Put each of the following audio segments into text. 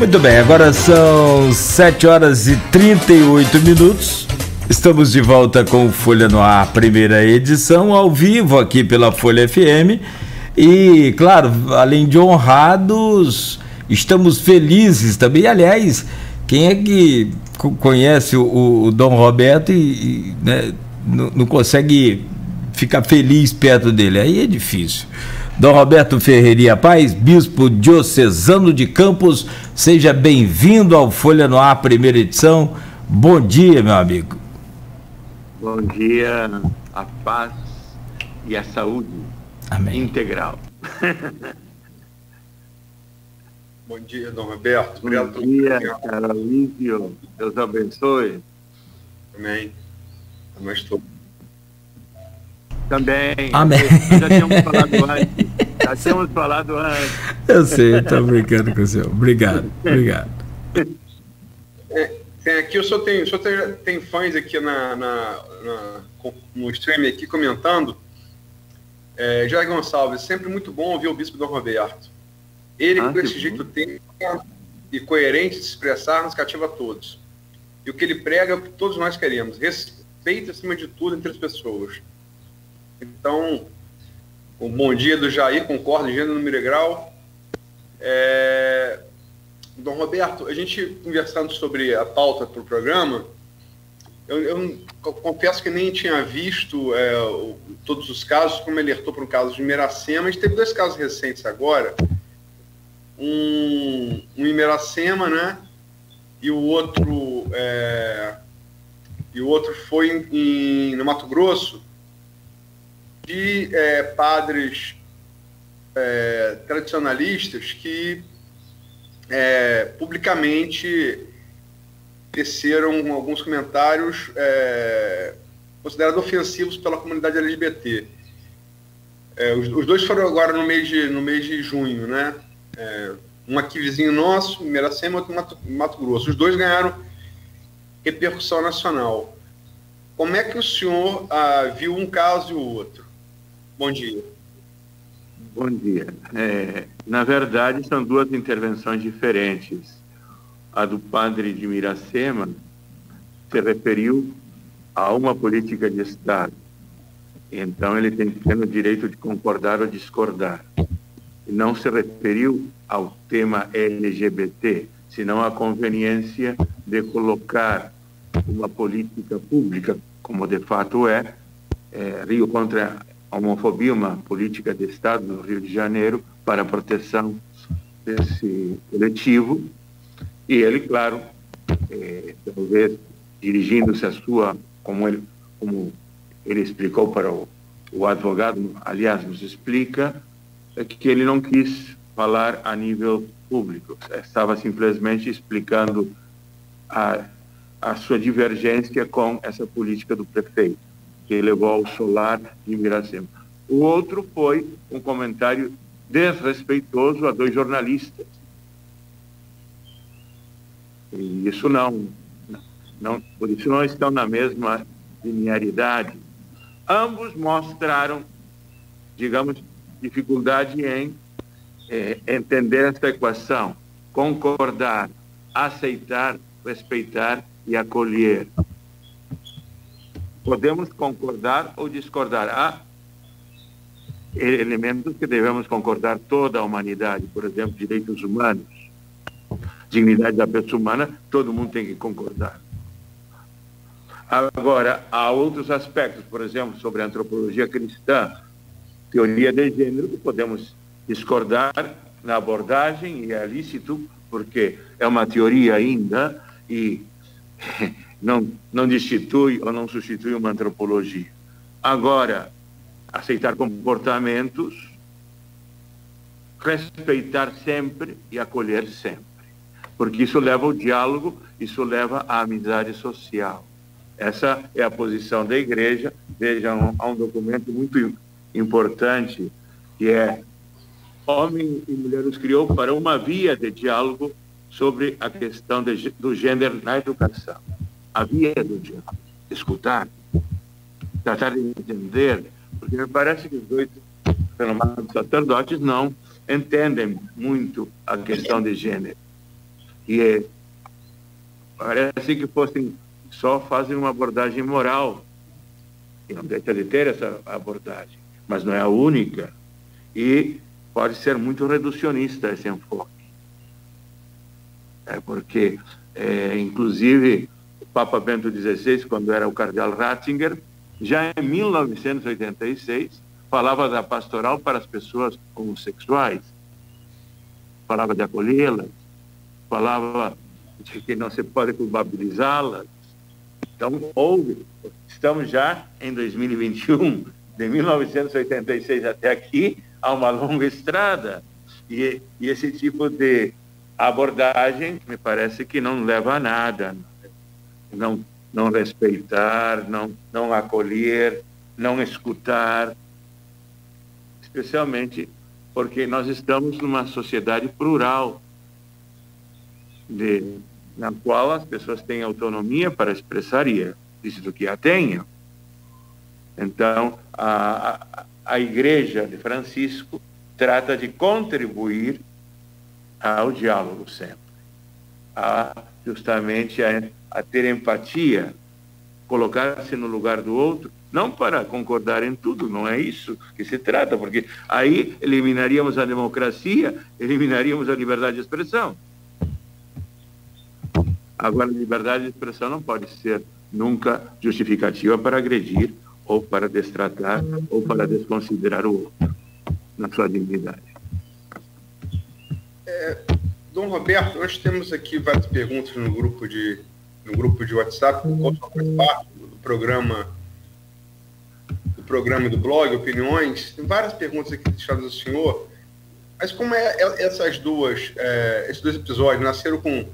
Muito bem, agora são 7 horas e 38 minutos. Estamos de volta com Folha no Ar, primeira edição, ao vivo aqui pela Folha FM. E, claro, além de honrados, estamos felizes também. Aliás, quem é que conhece o Dom Roberto e né, não consegue ficar feliz perto dele? Aí é difícil. Dom Roberto Ferreira Paz, bispo diocesano de Campos, seja bem-vindo ao Folha no Ar, primeira edição. Bom dia, meu amigo. Bom dia, a paz e a saúde. Amém. Integral. Bom dia, Dom Roberto. Obrigado. Bom dia, Carolísio. Deus abençoe. Amém. Nós estou. Também. Amém. Já tínhamos falado antes. Eu sei, estou brincando com o senhor. Obrigado. Tem aqui, o senhor tem fãs aqui no stream aqui comentando. Jorge Gonçalves, sempre muito bom ouvir o bispo Dom Roberto. Ele, com esse jeito tempo e coerente de se expressar, nos cativa a todos. E o que ele prega é o que todos nós queremos. Respeito acima de tudo entre as pessoas. Então, o bom dia do Jair, concordo, gênero, número e grau. Dom Roberto, a gente conversando sobre a pauta para o programa, eu confesso que nem tinha visto todos os casos, como ele alertou para um caso de Miracema. A gente teve 2 casos recentes agora, um em Miracema, né? E o outro foi no Mato Grosso, de padres tradicionalistas que publicamente teceram alguns comentários considerados ofensivos pela comunidade LGBT. Os 2 foram agora no mês de junho, né? Um aqui vizinho nosso, em Miracema, outro em Mato Grosso. Os 2 ganharam repercussão nacional. Como é que o senhor viu um caso e o outro? Bom dia. Bom dia. Na verdade, são 2 intervenções diferentes. A do padre de Miracema se referiu a uma política de Estado. Então, ele tem pleno direito de concordar ou discordar. E não se referiu ao tema LGBT, senão à conveniência de colocar uma política pública, como de fato Rio contra a homofobia, uma política de Estado no Rio de Janeiro para a proteção desse coletivo. E ele, claro, talvez dirigindo-se à sua, como ele explicou para o advogado, aliás, nos explica, que ele não quis falar a nível público, estava simplesmente explicando a sua divergência com essa política do prefeito, que levou ao solar de Miracema. O outro foi um comentário desrespeitoso a 2 jornalistas. E isso por isso não estão na mesma linearidade. Ambos mostraram, digamos, dificuldade em entender essa equação, concordar, aceitar, respeitar e acolher. Podemos concordar ou discordar. Há elementos que devemos concordar toda a humanidade, por exemplo, direitos humanos, dignidade da pessoa humana, todo mundo tem que concordar. Agora, há outros aspectos, por exemplo, sobre a antropologia cristã, teoria de gênero, que podemos discordar na abordagem, e é lícito, porque é uma teoria ainda, e não destitui ou não substitui uma antropologia. Agora, aceitar comportamentos, respeitar sempre e acolher sempre. Porque isso leva ao diálogo, isso leva à amizade social. Essa é a posição da Igreja. Vejam, há um documento muito importante, que é Homem e Mulher os criou para uma via de diálogo sobre a questão do gênero na educação. A via do diálogo. Escutar, tratar de entender, porque me parece que os 2 renomados sacerdotes não entendem muito a questão de gênero. E parece que só fazem uma abordagem moral, e não deixa de ter essa abordagem, mas não é a única, e pode ser muito reducionista esse enfoque. Porque, inclusive, o Papa Bento XVI, quando era o cardeal Ratzinger, já em 1986, falava da pastoral para as pessoas homossexuais, falava de acolhê-las, falava de que não se pode culpabilizá-las. Então, estamos já em 2021, de 1986 até aqui, há uma longa estrada, e esse tipo de abordagem me parece que não leva a nada, não respeitar, não acolher, não escutar, especialmente porque nós estamos numa sociedade plural, na qual as pessoas têm autonomia para expressar isso do que a tenham. Então, a Igreja de Francisco trata de contribuir ao diálogo sempre, justamente a ter empatia, colocar-se no lugar do outro, não para concordar em tudo, não é isso que se trata, porque aí eliminaríamos a democracia, eliminaríamos a liberdade de expressão. Agora, a liberdade de expressão não pode ser nunca justificativa para agredir, ou para destratar, ou para desconsiderar o outro na sua dignidade. Dom Roberto, nós temos aqui várias perguntas no grupo de WhatsApp, qual faz parte do programa e do blog, Opiniões. Tem várias perguntas aqui deixadas ao senhor, mas como esses dois episódios nasceram com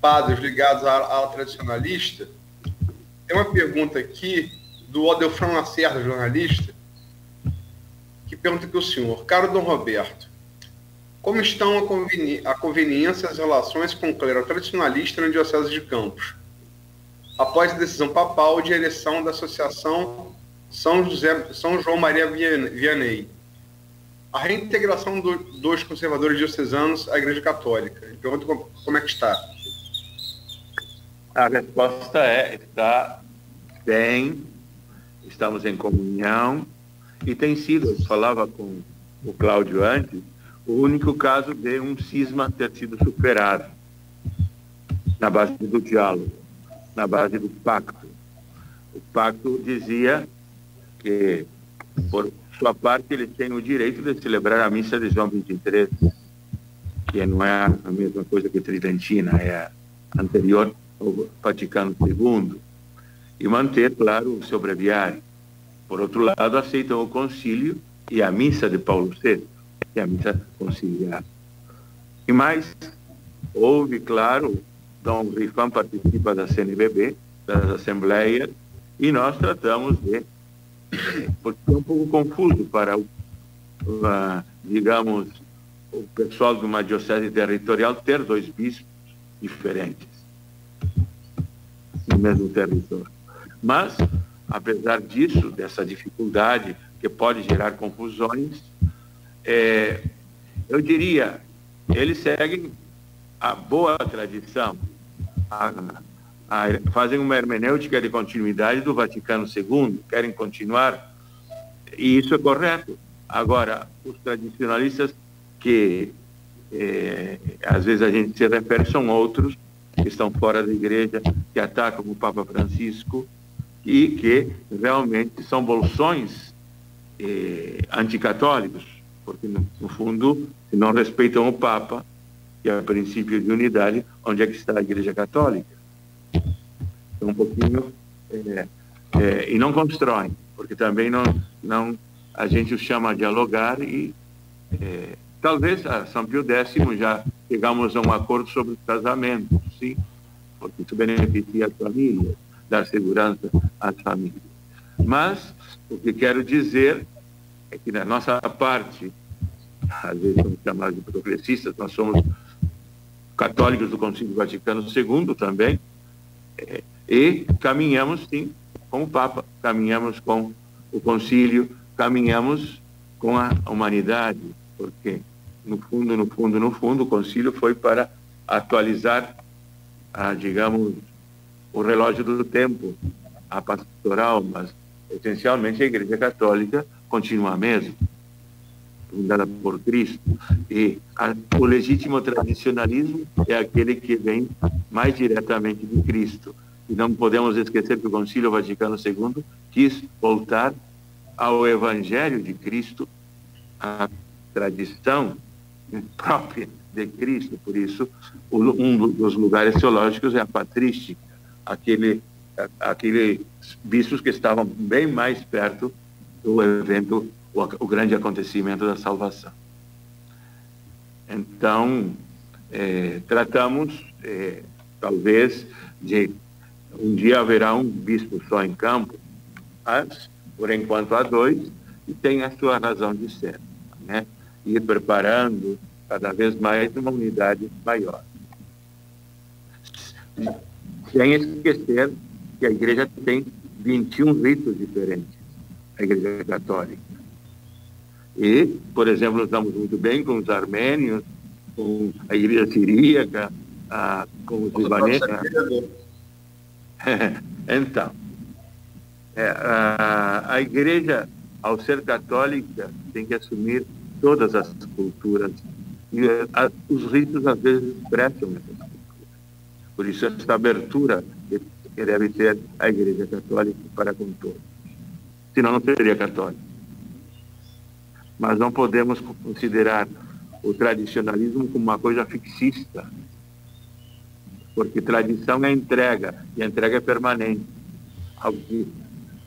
padres ligados à ala tradicionalista, tem uma pergunta aqui do Odelfran Lacerda, jornalista, que pergunta aqui ao senhor: caro Dom Roberto, como estão a conveniência e as relações com o clero tradicionalista na Diocese de Campos, após a decisão papal de eleição da Associação São João Maria Vianney, a reintegração dos conservadores diocesanos à Igreja Católica? Ele pergunta como é que está. A resposta está bem, estamos em comunhão, e tem sido, eu falava com o Cláudio antes, o único caso de um cisma ter sido superado na base do diálogo, na base do pacto. O pacto dizia que, por sua parte, eles têm o direito de celebrar a missa de João 23, que não é a mesma coisa que Tridentina, é a anterior ao Vaticano II, e manter, claro, o seu breviário. Por outro lado, aceitam o concílio e a missa de Paulo VI, que é a missa conciliar. E mais, houve, claro, Dom Rifan participa da CNBB, das assembleias, e nós tratamos porque é um pouco confuso para digamos, o pessoal de uma diocese territorial ter dois bispos diferentes no mesmo território. Mas, apesar disso, dessa dificuldade que pode gerar confusões, eu diria, eles seguem a boa tradição, fazem uma hermenêutica de continuidade do Vaticano II, querem continuar, e isso é correto. Agora, os tradicionalistas que às vezes a gente se refere são outros, que estão fora da igreja, que atacam o Papa Francisco e que realmente são bolsões anticatólicos, porque no fundo, se não respeitam o Papa, que é o princípio de unidade, onde é que está a Igreja Católica? Então, um pouquinho... e não constroem, porque também não a gente os chama a dialogar e talvez a São Pio X já chegamos a um acordo sobre os casamentos, sim, porque isso beneficia as famílias, dar segurança às famílias. Mas o que quero dizer é que na nossa parte, às vezes somos chamados de progressistas, nós somos católicos do Concílio Vaticano II também, e caminhamos, sim, com o Papa, caminhamos com o Concílio, caminhamos com a humanidade, porque, no fundo, o Concílio foi para atualizar, digamos, o relógio do tempo, a pastoral, mas essencialmente a Igreja Católica continua a mesma, fundada por Cristo. E o legítimo tradicionalismo é aquele que vem mais diretamente de Cristo. E não podemos esquecer que o Concílio Vaticano II quis voltar ao Evangelho de Cristo, à tradição própria de Cristo. Por isso, um dos lugares teológicos é a patrística, aqueles bispos que estavam bem mais perto do evento, o grande acontecimento da salvação. Então, tratamos, talvez, de um dia haverá um bispo só em campo, mas, por enquanto, há dois, e tem a sua razão de ser, né? Ir preparando cada vez mais uma unidade maior. Sem esquecer que a Igreja tem 21 ritos diferentes, a Igreja Católica. E, por exemplo, estamos muito bem com os armênios, com a Igreja Siríaca, com os libaneses. Então, a Igreja, ao ser católica, tem que assumir todas as culturas. E os ritos, às vezes, expressam essas culturas. Por isso, essa abertura que deve ter a Igreja Católica para com todos. Senão, não seria católica. Mas não podemos considerar o tradicionalismo como uma coisa fixista, porque tradição é entrega, e a entrega é permanente, algo que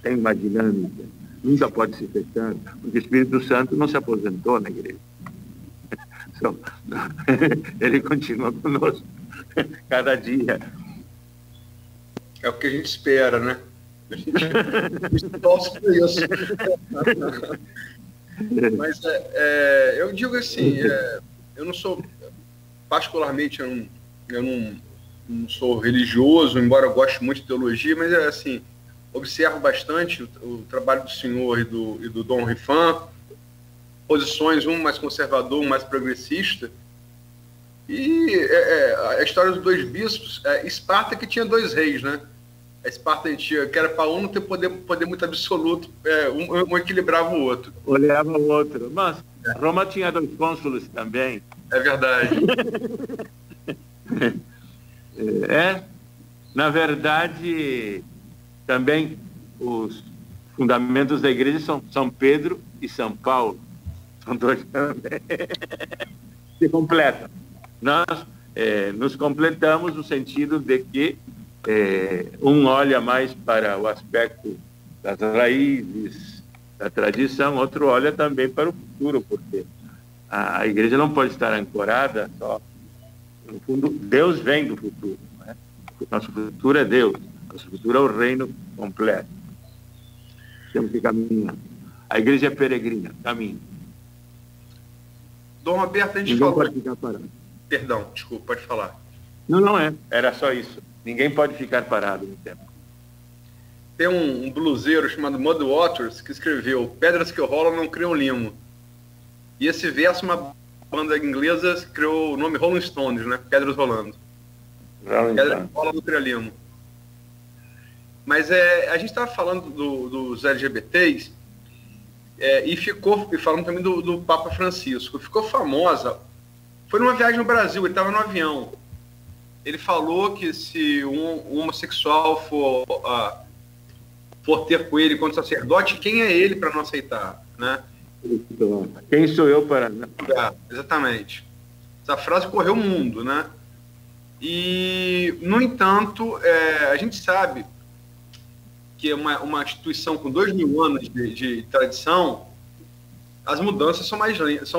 tem uma dinâmica, nunca pode se fechar, porque o Espírito Santo não se aposentou na igreja. Ele continua conosco cada dia. É o que a gente espera, né? A gente torce por isso. Mas eu digo assim, eu não sou, particularmente, eu não sou religioso, embora eu goste muito de teologia, mas assim, observo bastante o trabalho do senhor e do Dom Rifan, posições, um mais conservador, um mais progressista, e a história dos dois bispos, Esparta que tinha dois reis, né? A Esparta antiga, que era para um não ter poder muito absoluto, um equilibrava o outro. Olhava o outro. Mas Roma tinha dois cônsules também. É verdade. Na verdade, também os fundamentos da igreja são São Pedro e São Paulo. São dois também. Se completam. Nós nos completamos no sentido de que um olha mais para o aspecto das raízes, da tradição, outro olha também para o futuro, porque a igreja não pode estar ancorada só. No fundo, Deus vem do futuro. Né? Nosso futuro é Deus, nosso futuro é o reino completo. Temos que caminhar. A igreja é peregrina, caminha. Dom Roberto, a gente Ninguém falou... pode ficar parado. Perdão, desculpa, pode falar. Não, era só isso. Ninguém pode ficar parado no tempo. Tem um bluseiro chamado Muddy Waters que escreveu: pedras que rolam não criam limo. E esse verso, uma banda inglesa criou o nome Rolling Stones, né? Pedras rolando. Pedras que rolam não criam limo. Mas a gente estava falando dos LGBTs e falando também do Papa Francisco. Ficou famosa. Foi numa viagem no Brasil, ele estava no avião. Ele falou que se um homossexual for ter com ele quanto sacerdote, quem é ele para não aceitar, né? Quem sou eu para... Exatamente. Essa frase correu o mundo, né? E, no entanto, a gente sabe que uma instituição com 2.000 anos de tradição, as mudanças são mais lentas,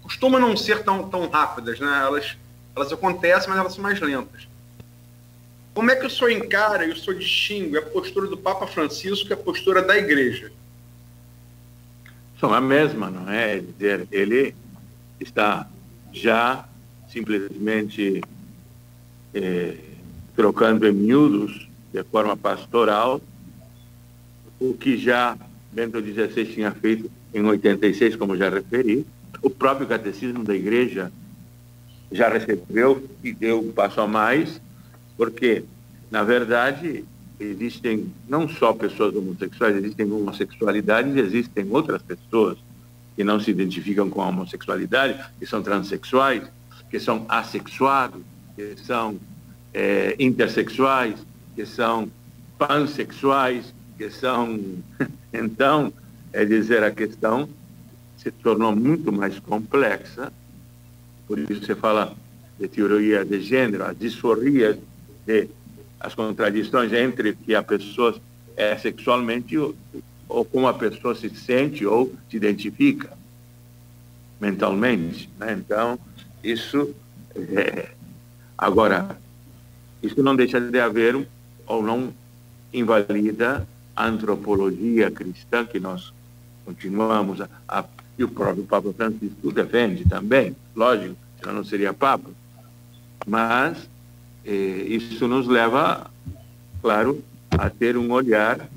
costumam não ser tão rápidas, né? Elas acontecem, mas elas são mais lentas. Como é que o senhor encara e o senhor distingue a postura do Papa Francisco e a postura da Igreja? São a mesma, não é? Ele está já simplesmente trocando em miúdos, de forma pastoral, o que já Bento XVI tinha feito em 86, como já referi. O próprio Catecismo da Igreja já recebeu e deu um passo a mais, porque, na verdade, existem não só pessoas homossexuais, existem homossexualidades, existem outras pessoas que não se identificam com a homossexualidade, que são transexuais, que são assexuados, que são intersexuais, que são pansexuais, que são... Então, é dizer, a questão se tornou muito mais complexa, por isso você fala de teoria de gênero, as disforias, as contradições entre que a pessoa é sexualmente ou como a pessoa se sente ou se identifica mentalmente, né? Então, isso... Agora, isso não deixa de haver ou não invalida a antropologia cristã que nós continuamos e o próprio Papa Francisco defende também, lógico, senão não seria Papa. Mas isso nos leva, claro, a ter um olhar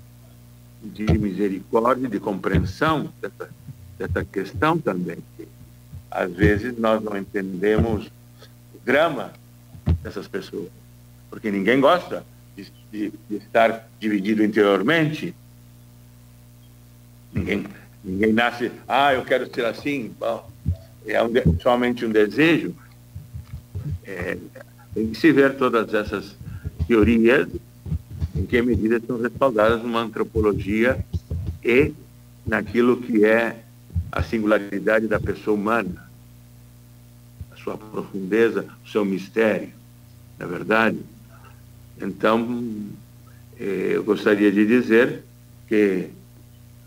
de misericórdia, de compreensão dessa questão também. Às vezes nós não entendemos o drama dessas pessoas, porque ninguém gosta de estar dividido interiormente. Ninguém nasce, eu quero ser assim. Bom, somente um desejo. Tem que se ver todas essas teorias, em que medida são respaldadas numa antropologia e naquilo que é a singularidade da pessoa humana, a sua profundeza, o seu mistério, na verdade. Então, eu gostaria de dizer que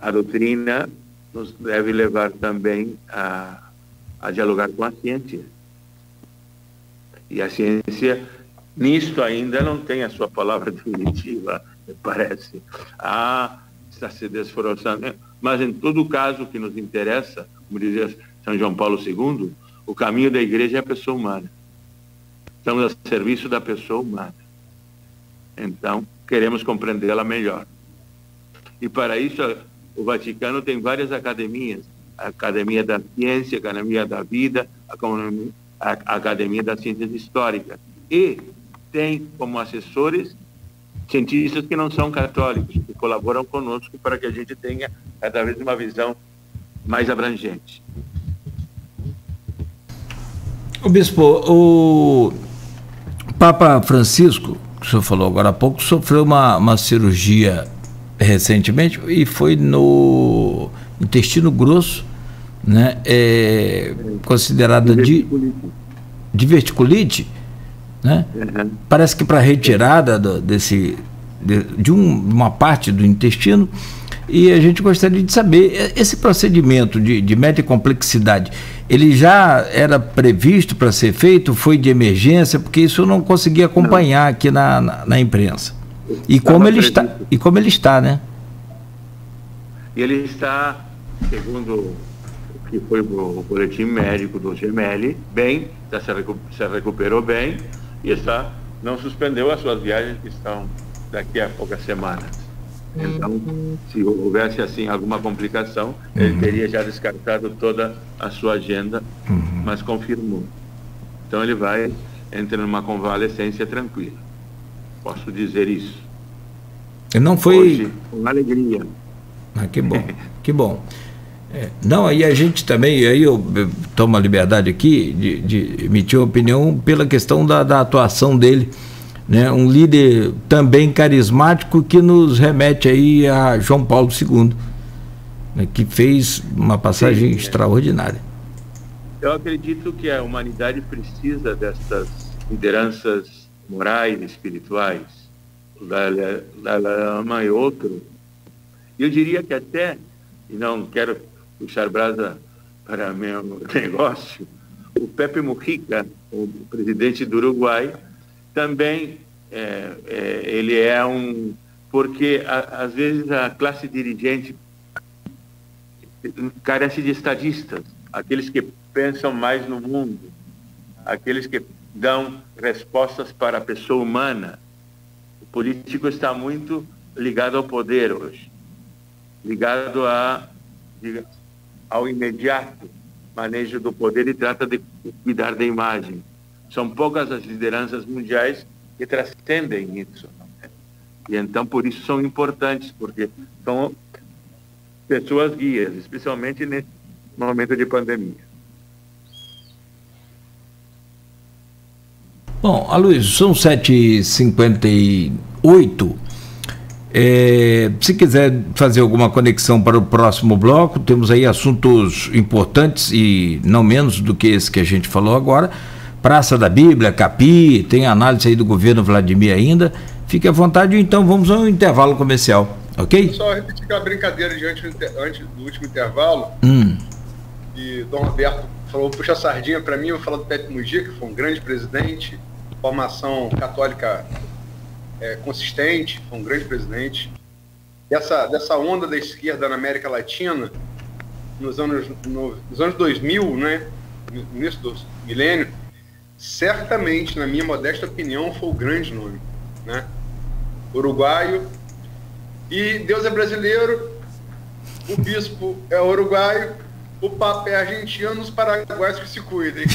a doutrina nos deve levar também a dialogar com a ciência. E a ciência, nisto ainda não tem a sua palavra definitiva, me parece. Está se desforoçando. Mas, em todo caso, o que nos interessa, como dizia São João Paulo II, o caminho da igreja é a pessoa humana. Estamos a serviço da pessoa humana. Então, queremos compreendê-la melhor. E, para isso, o Vaticano tem várias academias. A Academia da Ciência, a Academia da Vida, a Academia das Ciências Históricas. E tem como assessores cientistas que não são católicos, que colaboram conosco para que a gente tenha cada vez uma visão mais abrangente. O bispo, o Papa Francisco, que o senhor falou agora há pouco, sofreu uma cirurgia recentemente e foi no intestino grosso, né? Considerada de verticulite, né? Uhum. Parece que para retirada de uma parte do intestino. E a gente gostaria de saber, esse procedimento de média complexidade, ele já era previsto para ser feito, foi de emergência, porque isso eu não consegui acompanhar aqui na imprensa. E como ele está, né? Ele está, segundo o que foi o boletim médico do Gemelli, bem, se recuperou bem e não suspendeu as suas viagens que estão daqui a poucas semanas. Então, se houvesse assim alguma complicação, ele teria já descartado toda a sua agenda, mas confirmou. Então ele entra numa convalescência tranquila. Posso dizer isso. E não foi... Hoje, com alegria. Que bom, que bom. Não, aí a gente também, aí eu tomo a liberdade aqui de emitir uma opinião pela questão da atuação dele, né? Um líder também carismático que nos remete aí a João Paulo II, né? Que fez uma passagem extraordinária. Eu acredito que a humanidade precisa dessas lideranças morais e espirituais, o Dalai Lama e outro. Eu diria que até, e não quero puxar brasa para meu negócio, o Pepe Mujica, o presidente do Uruguai, também ele é porque às vezes a classe dirigente carece de estadistas, aqueles que pensam mais no mundo, aqueles que dão respostas para a pessoa humana. O político está muito ligado ao poder hoje, ligado ao imediato manejo do poder e trata de cuidar da imagem. São poucas as lideranças mundiais que transcendem isso. Né? E então, por isso, são importantes, porque são pessoas guias, especialmente nesse momento de pandemia. Bom, Aloysio, são 7h58. Se quiser fazer alguma conexão para o próximo bloco, temos aí assuntos importantes e não menos do que esse que a gente falou agora. Praça da Bíblia, Capi, tem análise aí do governo Vladimir ainda. Fique à vontade, então vamos ao intervalo comercial, ok? Só repetir aquela brincadeira de antes do último intervalo. E Dom Roberto falou, puxa a sardinha para mim, eu vou falar do Pepe Mujica, que foi um grande presidente, formação católica consistente, foi um grande presidente. Dessa onda da esquerda na América Latina, nos anos 2000, né, no início do milênio, certamente, na minha modesta opinião, foi o grande nome, né? Uruguaio, e Deus é brasileiro, o bispo é uruguaio, o papa é argentino, os paraguaios que se cuidem.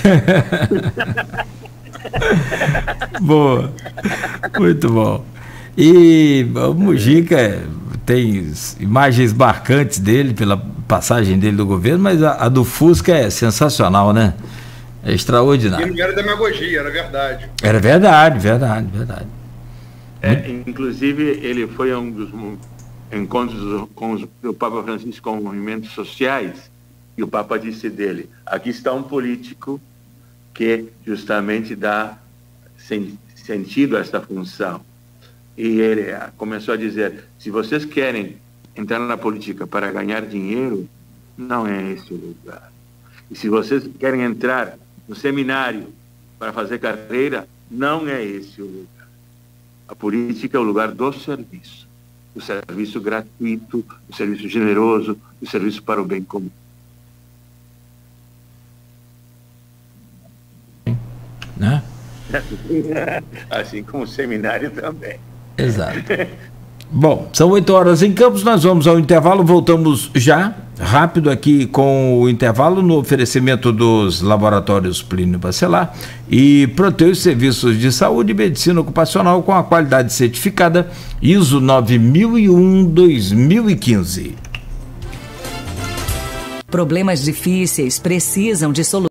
Boa, muito bom. E o Mujica tem imagens marcantes dele, pela passagem dele do governo, mas a do Fusca é sensacional, né? É extraordinário. E não era demagogia, era verdade. Era verdade. Inclusive, ele foi a um dos encontros do Papa Francisco com movimentos sociais, e o Papa disse dele, aqui está um político que justamente dá sentido a esta função. E ele começou a dizer, se vocês querem entrar na política para ganhar dinheiro, não é esse o lugar. E se vocês querem entrar no seminário para fazer carreira, não é esse o lugar. A política é o lugar do serviço. O serviço gratuito, o serviço generoso, o serviço para o bem comum. Né? Assim como o seminário também. Exato. Bom, são 8 horas em Campos, nós vamos ao intervalo, voltamos já, rápido aqui com o intervalo no oferecimento dos laboratórios Plínio Bacelar e Proteus Serviços de Saúde e Medicina Ocupacional com a qualidade certificada ISO 9001-2015. Problemas difíceis precisam de soluções.